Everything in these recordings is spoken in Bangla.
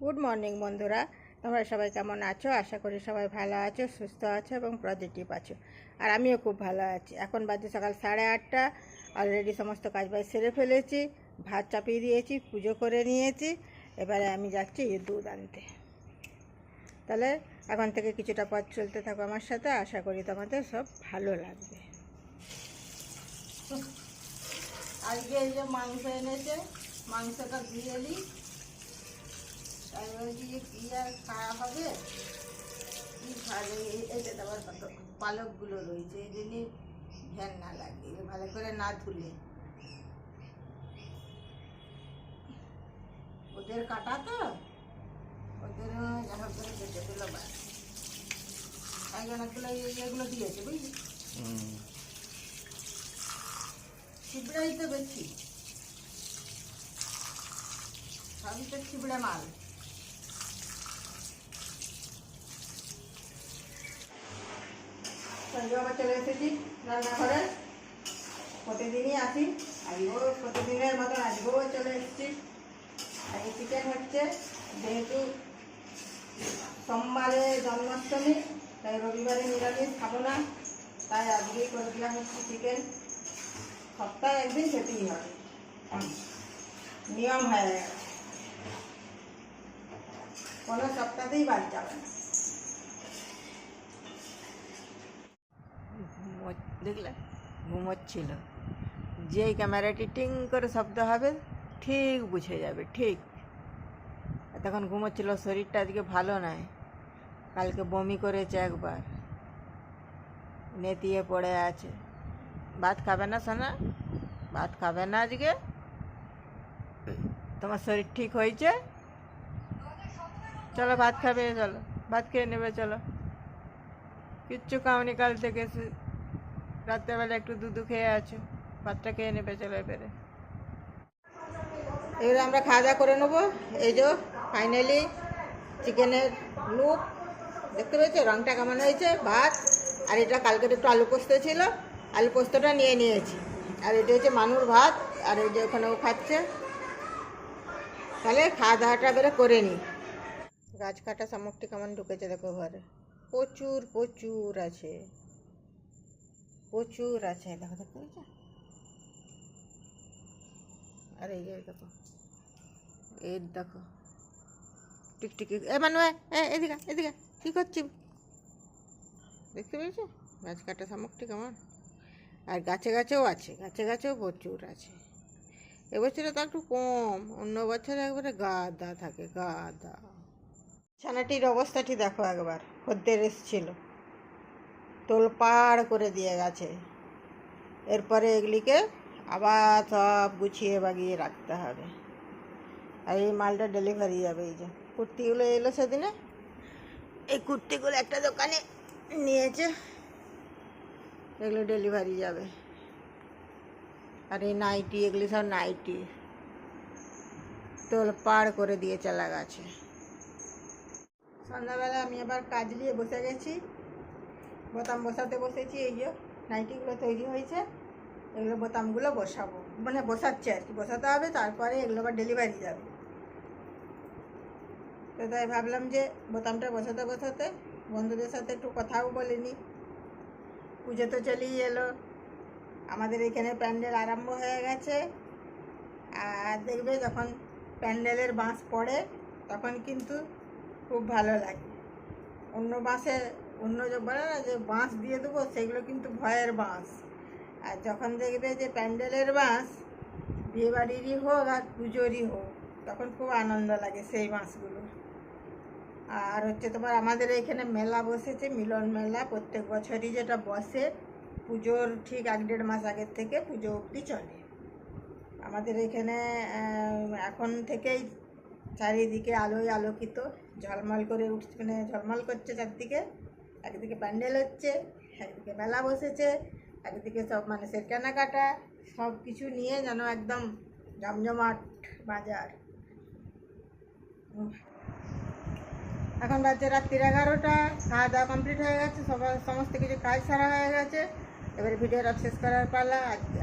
গুড মর্নিং বন্ধুরা, তোমরা সবাই কেমন আছো? আশা করি সবাই ভালো আছো, সুস্থ আছো এবং পজিটিভ আছো। আর আমিও খুব ভালো আছি। এখন বাজে সকাল 8:30। অলরেডি সমস্ত কাজ বাজ সেরে ফেলেছি, ভাত চাপিয়ে দিয়েছি, পুজো করে নিয়েছি। এবারে আমি যাচ্ছি দুধ আনতে। তাহলে এখন থেকে কিছুটা পথ চলতে থাকো আমার সাথে, আশা করি তোমাদের সব ভালো লাগবে। আজকে এই যে মাংস এনেছে, মাংসটা ধুয়ে নিই। এবার দিয়ে কি আর খাওয়া হবে? কি ভালো, এইটা আবার কত পালকগুলো রয়েছে, এই জন্যে ভ্যান না লাগে, ভালো করে না ধুলে। ওদের কাটা তো, ওদের যা করে কেটে দিল ব্যাস। অনেকগুলো এগুলো দিয়েছে বুঝলি, ছিবড়াই তো বেশি, সবই তো ছিবড়ে মাল। সঞ্জয় আবার চলে এসেছি রান্নাঘরে। প্রতিদিনই আসি, আজকেও প্রতিদিনের মতন আজকেও চলে এসেছি। আজকে চিকেন হচ্ছে, যেহেতু সোমবারে জন্মাষ্টমী, তাই রবিবারে নিরামিষ খাবো না, তাই আজকেই করে দিলাম হচ্ছে চিকেন। সপ্তাহে একদিন খেতেই হবে, নিয়ম হয়ে গেছে, কোনো সপ্তাহতেই বাদ যাবে না। দেখলে ঘুমোচ্ছিল, যেই ক্যামেরাটি টিং করে শব্দ হবে ঠিক বুঝে যাবে, ঠিক তখন ঘুমোচ্ছিল। শরীরটা আজকে ভালো নয়, কালকে বমি করেছে একবার, নেতিয়ে পড়ে আছে। ভাত খাবে না সোনা? ভাত খাবে না আজকে? তোমার শরীর ঠিক হয়েছে? চলো ভাত খাবে, চলো ভাত খেয়ে নেবে, চলো। কিচ্ছু খাওনি কাল থেকে, রাত্রেবেলা একটু দুধ খেয়ে আছো, ভাতটা খেয়ে নেবে, চলো। এবারে আমরা খাওয়া দাওয়া করে নেবো। এই যে ফাইনালি চিকেনের লুক দেখতে পেয়েছো, রঙটা কেমন হয়েছে। ভাত, আর এটা কালকে একটু আলু পোস্ত ছিল, আলু পোস্তটা নিয়ে নিয়েছি। আর এটা হচ্ছে মানুর ভাত, আর এই যে ওখানেও খাচ্ছে। তাহলে খাওয়া দাওয়াটা এবারে করে নিই। গাছ কাটা শামুকটি কেমন ঢুকেছে দেখো ঘরে, প্রচুর প্রচুর আছে, প্রচুর আছে, দেখো দেখতে পেয়েছো। আর এই যে দেখো, এই দেখো টিকটিকি, এ মানু এদিকে এদিকে, কী করছি? দেখতে পেয়েছো গাছ কাটা শামুকটি কেমন। আর গাছে গাছেও আছে, গাছে গাছেও প্রচুর আছে। এবছরে তো একটু কম, অন্য বছরে একবারে গাদা থাকে, গাদা। ছানাটির অবস্থাটি দেখো একবার, খদ্দের এসেছিল, তোলপাড় করে দিয়ে গেছে। এরপরে এগুলিকে আবার সব গুছিয়ে বাগিয়ে রাখতে হবে। আর এই মালটা ডেলিভারি যাবে। এই যে কুর্তিগুলো এলো সেদিনে, এই কুর্তিগুলো একটা দোকানে নিয়েছে, এগুলো ডেলিভারি যাবে। আর এই নাইটি, এগুলি সব নাইটি তোলপাড় করে দিয়ে চলা গেছে। সন্ধ্যাবেলা আমি আবার কাজ নিয়ে বসে গেছি, বোতাম বসাতে বসেছি। এই যে নাইটিগুলো তৈরি হয়েছে, এগুলো বোতামগুলো বসাবো, মানে বসাচ্ছে আর কি, বসাতে হবে, তারপরে এগুলো আবার ডেলিভারি যাবে। তো তাই ভাবলাম যে বোতামটা বসাতে বসাতে বন্ধুদের সাথে একটু কথাও বলে নিই। পুজো তো চলেই এলো, আমাদের এখানে প্যান্ডেল আরম্ভ হয়ে গেছে। আর দেখবে যখন প্যান্ডেলের বাঁশ পড়ে তখন কিন্তু খুব ভালো লাগে। অন্য বাঁশে, অন্য যে বলে না যে বাঁশ দিয়ে দেবো, সেগুলো কিন্তু ভয়ের বাঁশ। আর যখন দেখবে যে প্যান্ডেলের বাঁশ, বিয়েবাড়িরই হোক আর পুজোরই হোক, তখন খুব আনন্দ লাগে সেই বাঁশগুলো। আর হচ্ছে তোমার আমাদের এখানে মেলা বসেছে, মিলন মেলা, প্রত্যেক বছরই যেটা বসে, পুজোর ঠিক 1-1.5 মাস আগের থেকে পুজো অবধি চলে আমাদের এখানে। এখন থেকেই চারিদিকে আলোয় আলোকিত, ঝলমল করে উঠছে, মানে ঝলমল করছে চারদিকে। একদিকে প্যান্ডেল হচ্ছে, একদিকে মেলা বসেছে, একদিকে সব মানুষের কেনাকাটা, সব কিছু নিয়ে যেন একদম জমজমাট বাজার। এখন বাজে রাত্রি 11টা, খাওয়া দাওয়া কমপ্লিট হয়ে গেছে, সমস্ত কিছু কাজ সারা হয়ে গেছে। এবারে ভিডিওটা শেষ করার পালা।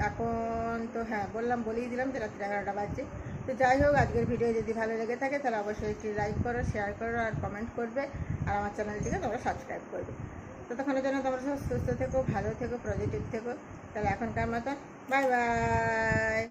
এখন তো হ্যাঁ বলেই দিলাম যে রাত্রি 11টা বাজছে। তো যাই হোক, আজকের ভিডিও যদি ভালো লেগে থাকে তাহলে অবশ্যই একটি লাইক করো, শেয়ার করো আর কমেন্ট করবে, আর আমার চ্যানেলটিকে তোমরা সাবস্ক্রাইব করবে। ততক্ষণের জন্য তোমরা সব সুস্থ থেকো, ভালো থেকো, পজিটিভ থেকো। তাহলে এখনকার মতন বাই বাই।